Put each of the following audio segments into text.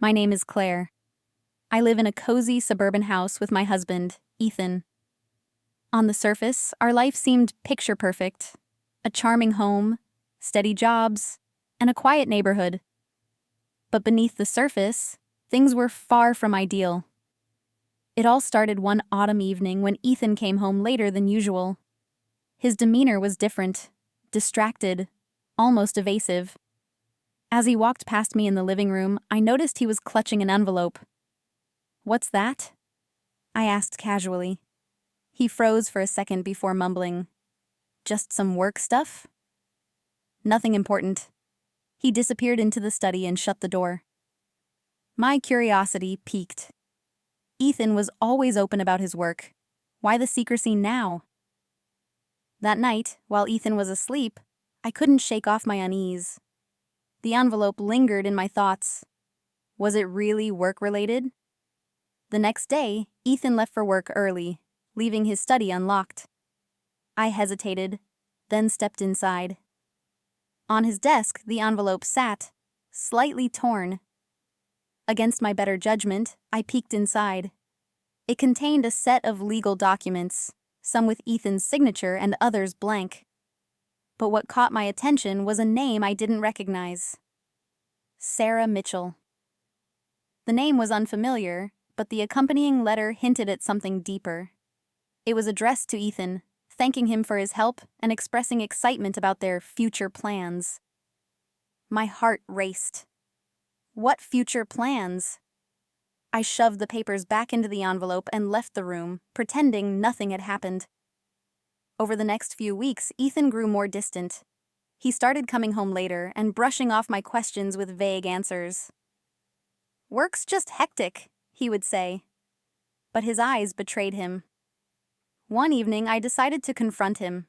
My name is Claire. I live in a cozy suburban house with my husband, Ethan. On the surface, our life seemed picture perfect. A charming home, steady jobs, and a quiet neighborhood. But beneath the surface, things were far from ideal. It all started one autumn evening when Ethan came home later than usual. His demeanor was different, distracted, almost evasive. As he walked past me in the living room, I noticed he was clutching an envelope. "What's that?" I asked casually. He froze for a second before mumbling, "Just some work stuff?" "Nothing important." He disappeared into the study and shut the door. My curiosity piqued. Ethan was always open about his work. Why the secrecy now? That night, while Ethan was asleep, I couldn't shake off my unease. The envelope lingered in my thoughts. Was it really work-related? The next day, Ethan left for work early, leaving his study unlocked. I hesitated, then stepped inside. On his desk, the envelope sat, slightly torn. Against my better judgment, I peeked inside. It contained a set of legal documents, some with Ethan's signature and others blank. But what caught my attention was a name I didn't recognize. Sarah Mitchell. The name was unfamiliar, but the accompanying letter hinted at something deeper. It was addressed to Ethan, thanking him for his help and expressing excitement about their future plans. My heart raced. What future plans? I shoved the papers back into the envelope and left the room, pretending nothing had happened. Over the next few weeks, Ethan grew more distant. He started coming home later and brushing off my questions with vague answers. "Work's just hectic," he would say. But his eyes betrayed him. One evening, I decided to confront him.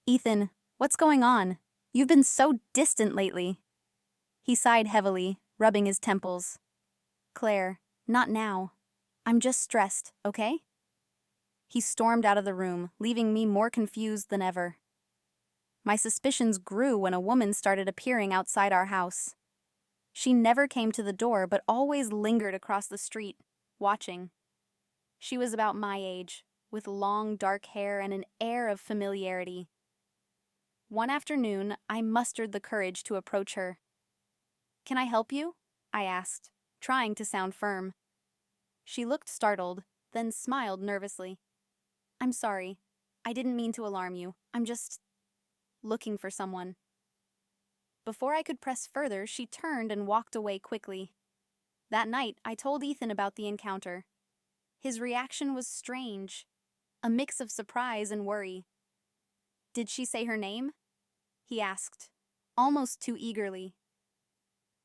"Ethan, what's going on? You've been so distant lately." He sighed heavily, rubbing his temples. "Claire, not now. I'm just stressed, okay?" He stormed out of the room, leaving me more confused than ever. My suspicions grew when a woman started appearing outside our house. She never came to the door but always lingered across the street, watching. She was about my age, with long dark hair and an air of familiarity. One afternoon, I mustered the courage to approach her. "Can I help you?" I asked, trying to sound firm. She looked startled, then smiled nervously. "I'm sorry. I didn't mean to alarm you. I'm just looking for someone." Before I could press further, she turned and walked away quickly. That night, I told Ethan about the encounter. His reaction was strange, a mix of surprise and worry. "Did she say her name?" he asked, almost too eagerly.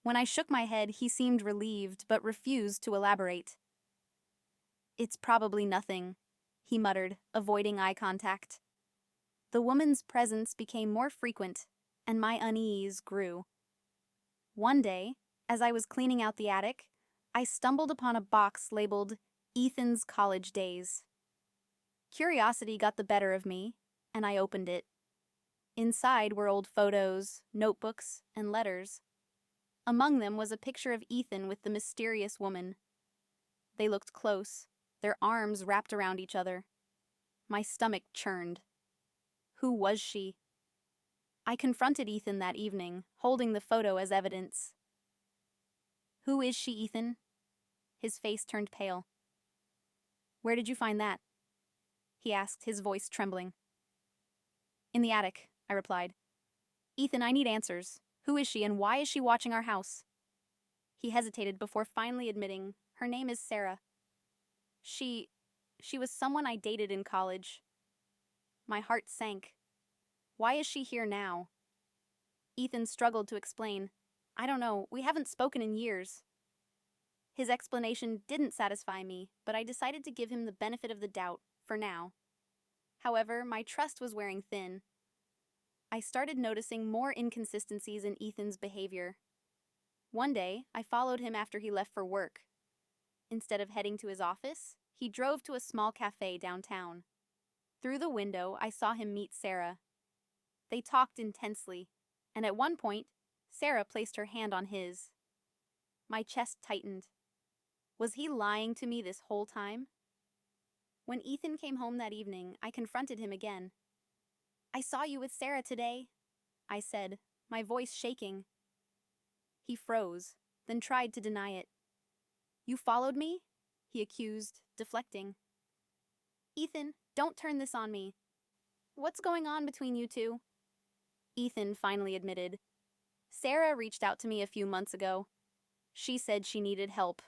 When I shook my head, he seemed relieved but refused to elaborate. "It's probably nothing," he muttered, avoiding eye contact. The woman's presence became more frequent, and my unease grew. One day, as I was cleaning out the attic, I stumbled upon a box labeled Ethan's College Days. Curiosity got the better of me, and I opened it. Inside were old photos, notebooks, and letters. Among them was a picture of Ethan with the mysterious woman. They looked close, their arms wrapped around each other. My stomach churned. Who was she? I confronted Ethan that evening, holding the photo as evidence. "Who is she, Ethan?" His face turned pale. "Where did you find that?" he asked, his voice trembling. "In the attic," I replied. "Ethan, I need answers. Who is she and why is she watching our house?" He hesitated before finally admitting, "Her name is Sarah. She was someone I dated in college." My heart sank. "Why is she here now?" Ethan struggled to explain. "I don't know, we haven't spoken in years." His explanation didn't satisfy me, but I decided to give him the benefit of the doubt, for now. However, my trust was wearing thin. I started noticing more inconsistencies in Ethan's behavior. One day, I followed him after he left for work. Instead of heading to his office, he drove to a small cafe downtown. Through the window, I saw him meet Sarah. They talked intensely, and at one point, Sarah placed her hand on his. My chest tightened. Was he lying to me this whole time? When Ethan came home that evening, I confronted him again. "I saw you with Sarah today," I said, my voice shaking. He froze, then tried to deny it. "You followed me?" he accused, deflecting. "Ethan, don't turn this on me. What's going on between you two?" Ethan finally admitted. "Sarah reached out to me a few months ago. She said she needed help."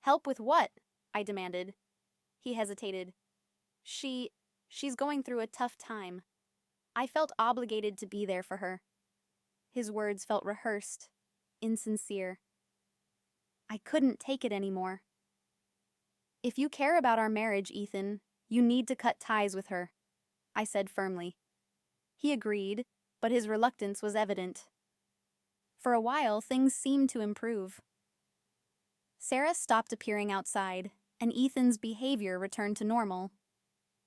"Help with what?" I demanded. He hesitated. She's going through a tough time. I felt obligated to be there for her." His words felt rehearsed, insincere. I couldn't take it anymore. "If you care about our marriage, Ethan, you need to cut ties with her," I said firmly. He agreed, but his reluctance was evident. For a while, things seemed to improve. Sarah stopped appearing outside, and Ethan's behavior returned to normal.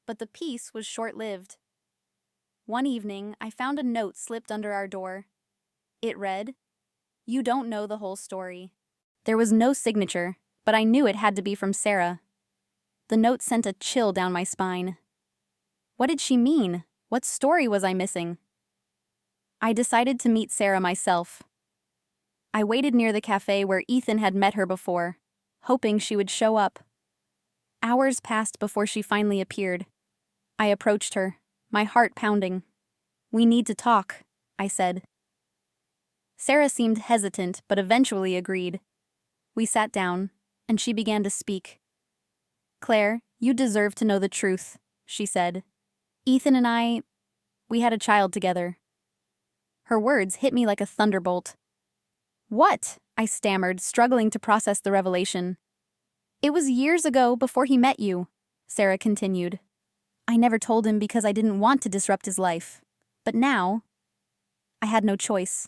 But the peace was short-lived. One evening, I found a note slipped under our door. It read, "You don't know the whole story." There was no signature, but I knew it had to be from Sarah. The note sent a chill down my spine. What did she mean? What story was I missing? I decided to meet Sarah myself. I waited near the cafe where Ethan had met her before, hoping she would show up. Hours passed before she finally appeared. I approached her, my heart pounding. "We need to talk," I said. Sarah seemed hesitant, but eventually agreed. We sat down, and she began to speak. "Claire, you deserve to know the truth," she said. "Ethan and we had a child together." Her words hit me like a thunderbolt. "What?" I stammered, struggling to process the revelation. "It was years ago, before he met you," Sarah continued. "I never told him because I didn't want to disrupt his life. But now, I had no choice.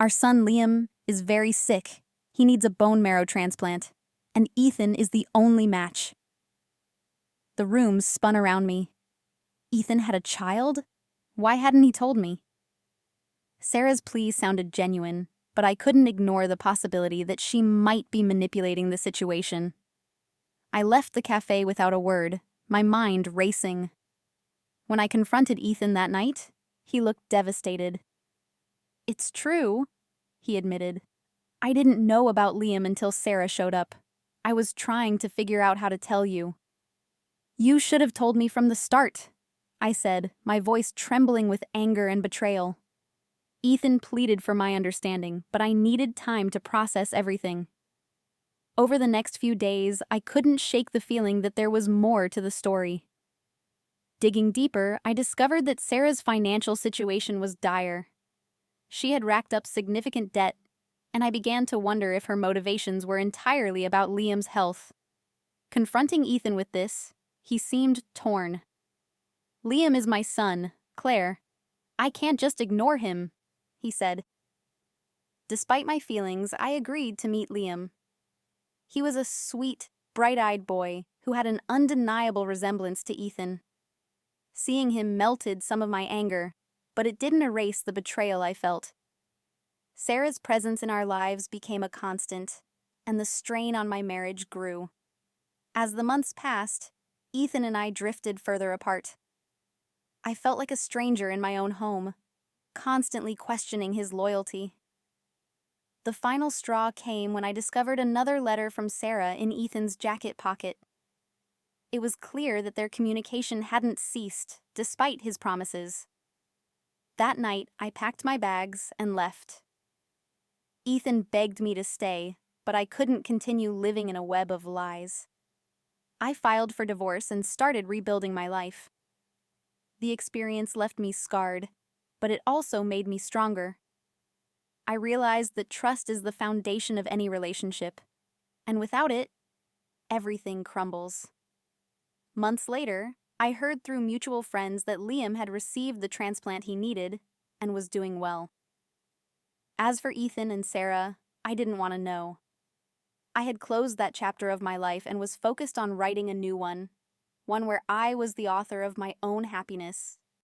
Our son Liam is very sick. He needs a bone marrow transplant, and Ethan is the only match." The room spun around me. Ethan had a child? Why hadn't he told me? Sarah's plea sounded genuine, but I couldn't ignore the possibility that she might be manipulating the situation. I left the cafe without a word, my mind racing. When I confronted Ethan that night, he looked devastated. "It's true," he admitted. "I didn't know about Liam until Sarah showed up. I was trying to figure out how to tell you." "You should have told me from the start," I said, my voice trembling with anger and betrayal. Ethan pleaded for my understanding, but I needed time to process everything. Over the next few days, I couldn't shake the feeling that there was more to the story. Digging deeper, I discovered that Sarah's financial situation was dire. She had racked up significant debt, and I began to wonder if her motivations were entirely about Liam's health. Confronting Ethan with this, he seemed torn. "Liam is my son, Claire. I can't just ignore him," he said. Despite my feelings, I agreed to meet Liam. He was a sweet, bright-eyed boy who had an undeniable resemblance to Ethan. Seeing him melted some of my anger, but it didn't erase the betrayal I felt. Sarah's presence in our lives became a constant, and the strain on my marriage grew. As the months passed, Ethan and I drifted further apart. I felt like a stranger in my own home, constantly questioning his loyalty. The final straw came when I discovered another letter from Sarah in Ethan's jacket pocket. It was clear that their communication hadn't ceased, despite his promises. That night, I packed my bags and left. Ethan begged me to stay, but I couldn't continue living in a web of lies. I filed for divorce and started rebuilding my life. The experience left me scarred, but it also made me stronger. I realized that trust is the foundation of any relationship, and without it, everything crumbles. Months later, I heard through mutual friends that Liam had received the transplant he needed and was doing well. As for Ethan and Sarah, I didn't want to know. I had closed that chapter of my life and was focused on writing a new one where I was the author of my own happiness